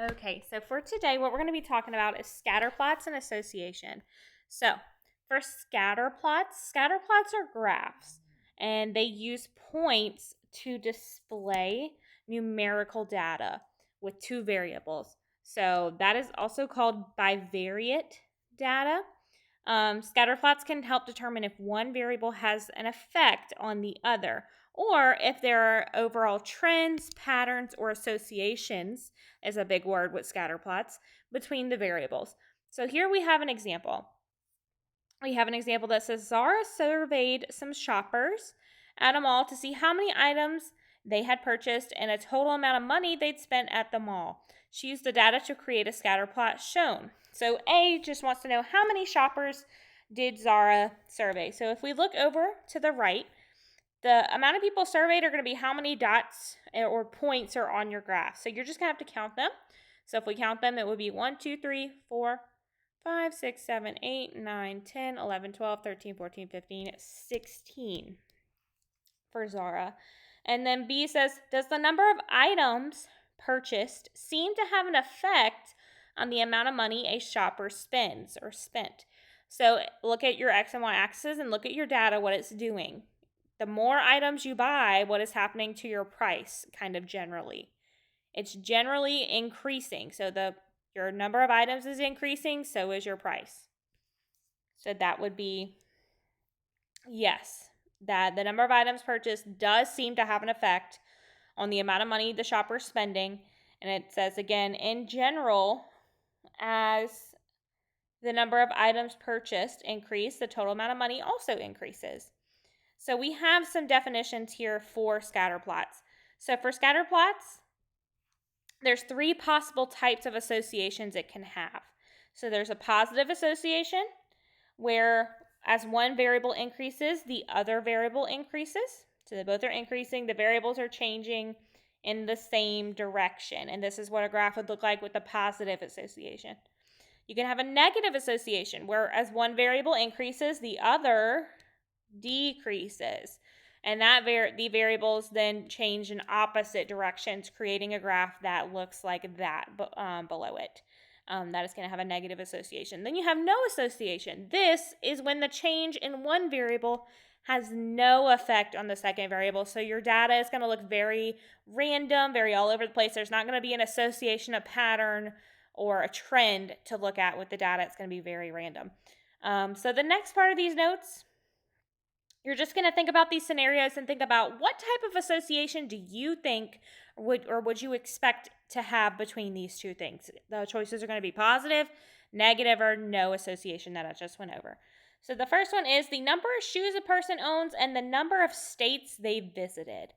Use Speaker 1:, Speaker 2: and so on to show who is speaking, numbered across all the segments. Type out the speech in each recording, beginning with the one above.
Speaker 1: Okay, so for today, what we're going to be talking about is scatter plots and association. So, for scatter plots are graphs, and they use points to display numerical data with two variables. So, that is also called bivariate data. Scatter plots can help determine if one variable has an effect on the other, or if there are overall trends, patterns, or associations, is a big word with scatter plots, between the variables. So here we have an example. We have an example that says Zara surveyed some shoppers at a mall to see how many items they had purchased and a total amount of money they'd spent at the mall. She used the data to create a scatter plot shown. So A just wants to know how many shoppers did Zara survey. So if we look over to the right, the amount of people surveyed are going to be how many dots or points are on your graph. So you're just going to have to count them. So if we count them, it would be 1, 2, 3, 4, 5, 6, 7, 8, 9, 10, 11, 12, 13, 14, 15, 16 for Zara. And then B says, does the number of items purchased seem to have an effect on the amount of money a shopper spends or spent? So look at your X and Y axis and look at your data, what it's doing. The more items you buy, what is happening to your price, kind of generally? It's generally increasing. So your number of items is increasing, so is your price. So that would be yes, that the number of items purchased does seem to have an effect on the amount of money the shopper is spending. And it says again, in general, as the number of items purchased increase, the total amount of money also increases. So we have some definitions here for scatter plots. So for scatter plots, there's three possible types of associations it can have. So there's a positive association where as one variable increases, the other variable increases. So they both are increasing. The variables are changing in the same direction. And this is what a graph would look like with the positive association. You can have a negative association where as one variable increases, the other decreases. And the variables then change in opposite directions, creating a graph that looks like that below it. That is going to have a negative association. Then you have no association. This is when the change in one variable has no effect on the second variable. So your data is going to look very random, very all over the place. There's not going to be an association, a pattern, or a trend to look at with the data. It's going to be very random. So the next part of these notes, you're just going to think about these scenarios and think about what type of association do you think would you expect to have between these two things. The choices are going to be positive, negative, or no association that I just went over. So the first one is the number of shoes a person owns and the number of states they visited.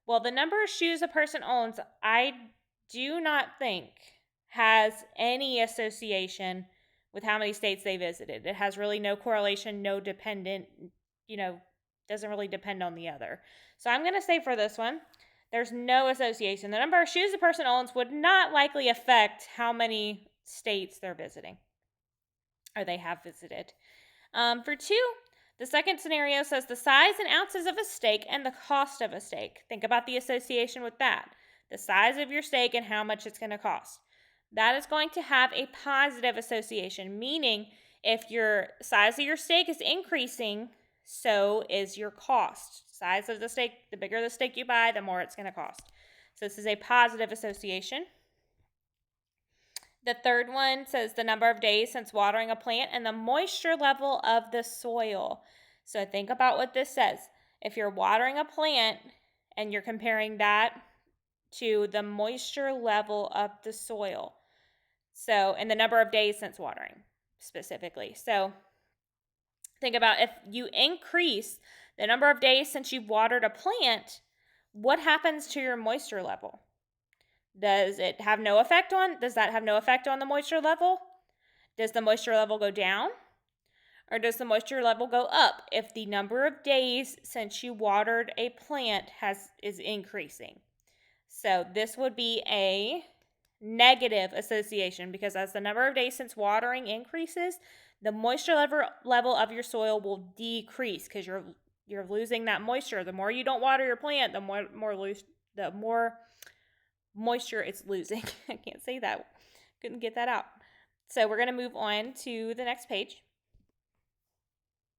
Speaker 1: Well, the number of shoes a person owns, I do not think has any association with how many states they visited. It has really no correlation, no dependent, doesn't really depend on the other. So I'm going to say for this one, there's no association. The number of shoes a person owns would not likely affect how many states they're visiting or they have visited. For 2, the second scenario says the size in ounces of a steak and the cost of a steak. Think about the association with that. The size of your steak and how much it's going to cost. That is going to have a positive association, meaning if your size of your steak is increasing, so is your cost. Size of the steak, the bigger the steak you buy, the more it's going to cost. So this is a positive association. The third one says the number of days since watering a plant and the moisture level of the soil. So think about what this says. If you're watering a plant and you're comparing that to the moisture level of the soil. So, and the number of days since watering specifically. So think about if you increase the number of days since you've watered a plant, what happens to your moisture level? Does that have no effect on the moisture level? Does the moisture level go down? Or does the moisture level go up if the number of days since you watered a plant is increasing? So this would be a negative association because as the number of days since watering increases, the moisture level of your soil will decrease because you're losing that moisture. The more you don't water your plant, the more moisture it's losing. I can't say that. Couldn't get that out. So we're going to move on to the next page.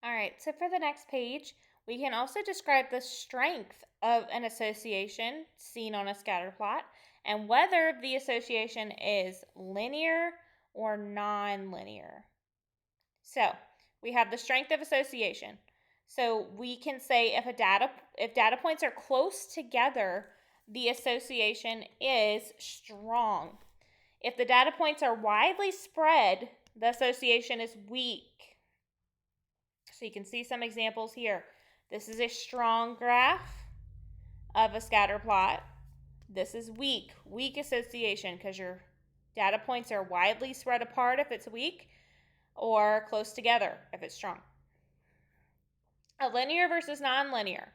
Speaker 1: All right, so for the next page, we can also describe the strength of an association seen on a scatter plot and whether the association is linear or non-linear. So we have the strength of association. So we can say if data points are close together, the association is strong. If the data points are widely spread, the association is weak. So you can see some examples here. This is a strong graph of a scatter plot. This is weak association because your data points are widely spread apart if it's weak or close together if it's strong. A linear versus nonlinear.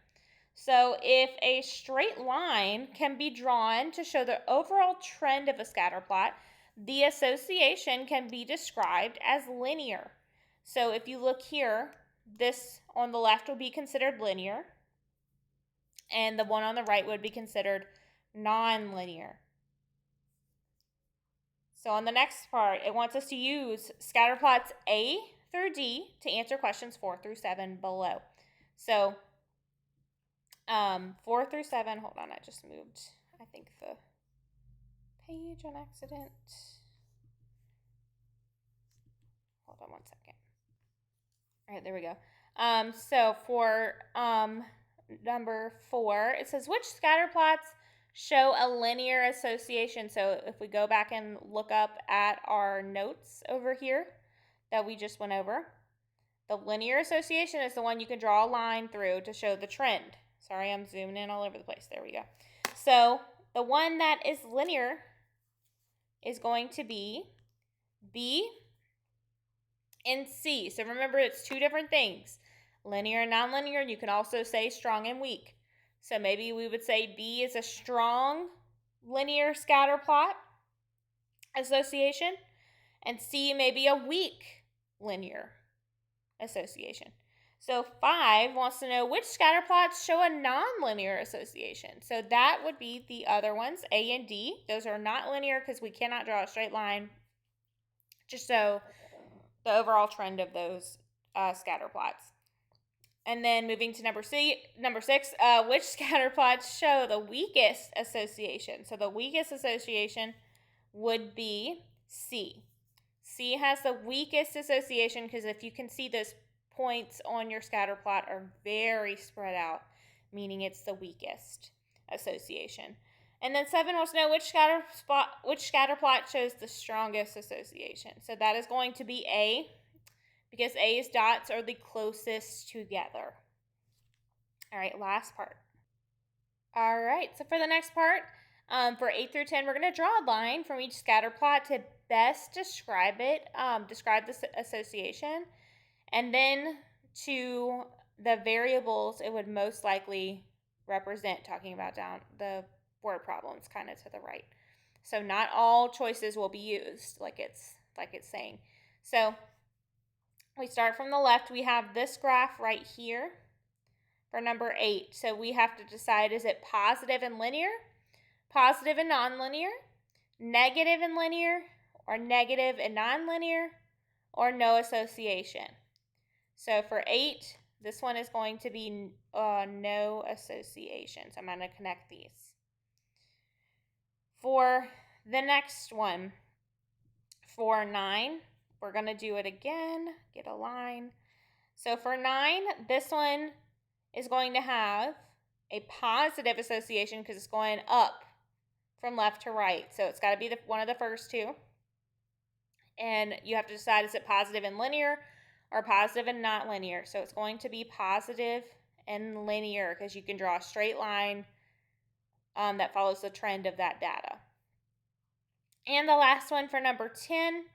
Speaker 1: So if a straight line can be drawn to show the overall trend of a scatter plot, the association can be described as linear. So if you look here, this on the left will be considered linear, and the one on the right would be considered nonlinear. So on the next part, it wants us to use scatter plots A through D to answer questions 4 through 7 below. So 4 through 7, hold on, I just moved, I think, the page on accident. Hold on one second. All right, there we go. So for number 4, it says, which scatter plots show a linear association? So if we go back and look up at our notes over here that we just went over, the linear association is the one you can draw a line through to show the trend. Sorry, I'm zooming in all over the place. There we go. So the one that is linear is going to be B and C. So remember, it's two different things, linear and nonlinear, and you can also say strong and weak. So maybe we would say B is a strong linear scatter plot association, and C may be a weak linear association. So 5 wants to know which scatter plots show a nonlinear association. So that would be the other ones, A and D. Those are not linear because we cannot draw a straight line. Just so the overall trend of those scatter plots. And then moving to number 6, which scatter plots show the weakest association? So the weakest association would be C. C has the weakest association because if you can see, those points on your scatter plot are very spread out, meaning it's the weakest association. And then 7 wants to know which scatter plot shows the strongest association. So that is going to be A, because A's dots are the closest together. All right, last part. All right, so for the next part, for 8 through 10, we're going to draw a line from each scatter plot to best describe it, describe the association, and then to the variables it would most likely represent, talking about down the word problems kind of to the right. So not all choices will be used like it's saying. So we start from the left. We have this graph right here for number 8. So we have to decide, is it positive and linear, positive and nonlinear, negative and linear, or negative and nonlinear, or no association. So for 8, this one is going to be no association. So I'm going to connect these. For the next one, for 9, we're going to do it again, get a line. So for 9, this one is going to have a positive association because it's going up from left to right. So it's got to be one of the first two. And you have to decide, is it positive and linear or positive and not linear? So it's going to be positive and linear because you can draw a straight line that follows the trend of that data. And the last one for number 10,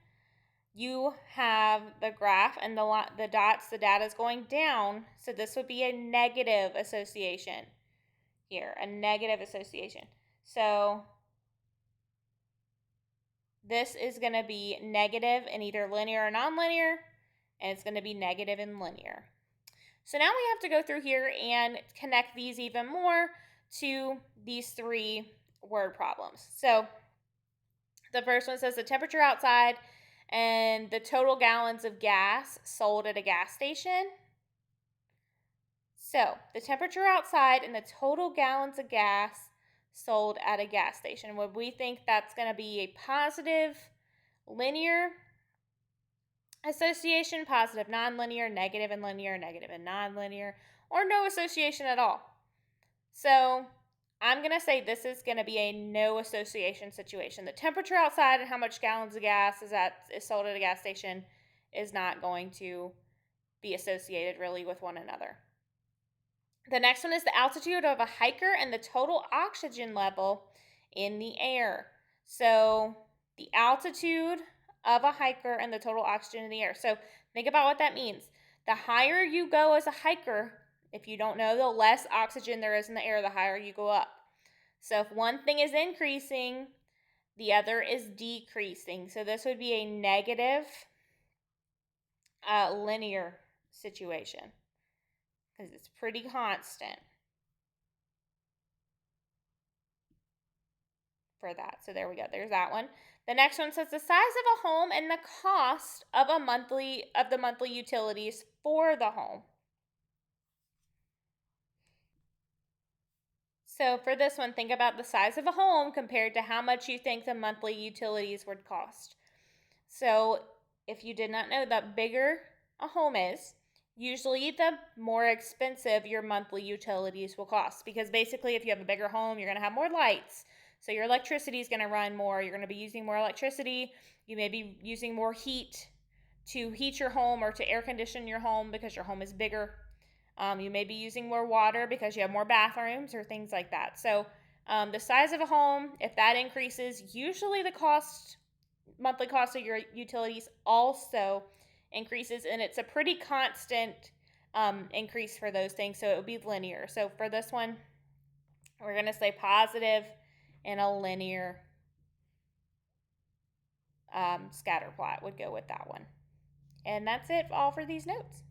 Speaker 1: you have the graph and the dots, the data is going down. So this would be a negative association here, a negative association. So this is going to be negative in either linear or nonlinear, and it's going to be negative in linear. So now we have to go through here and connect these even more to these 3 word problems. So the first one says the temperature outside and the total gallons of gas sold at a gas station. So the temperature outside and the total gallons of gas sold at a gas station. Would we think that's going to be a positive linear association, positive nonlinear, negative and linear, negative and nonlinear, or no association at all? So I'm going to say this is going to be a no association situation. The temperature outside and how much gallons of gas is sold at a gas station is not going to be associated really with one another. The next one is the altitude of a hiker and the total oxygen level in the air. So the altitude of a hiker and the total oxygen in the air. So think about what that means. The higher you go as a hiker, if you don't know, the less oxygen there is in the air, the higher you go up. So if one thing is increasing, the other is decreasing. So this would be a negative linear situation because it's pretty constant for that. So there we go. There's that one. The next one says the size of a home and the cost of the monthly utilities for the home. So for this one, think about the size of a home compared to how much you think the monthly utilities would cost. So if you did not know, the bigger a home is, usually the more expensive your monthly utilities will cost. Because basically, if you have a bigger home, you're going to have more lights. So your electricity is going to run more. You're going to be using more electricity. You may be using more heat to heat your home or to air condition your home because your home is bigger. You may be using more water because you have more bathrooms or things like that. So the size of a home, if that increases, usually the monthly cost of your utilities also increases, and it's a pretty constant increase for those things, so it would be linear. So for this one, we're going to say positive and a linear scatter plot would go with that one. And that's it all for these notes.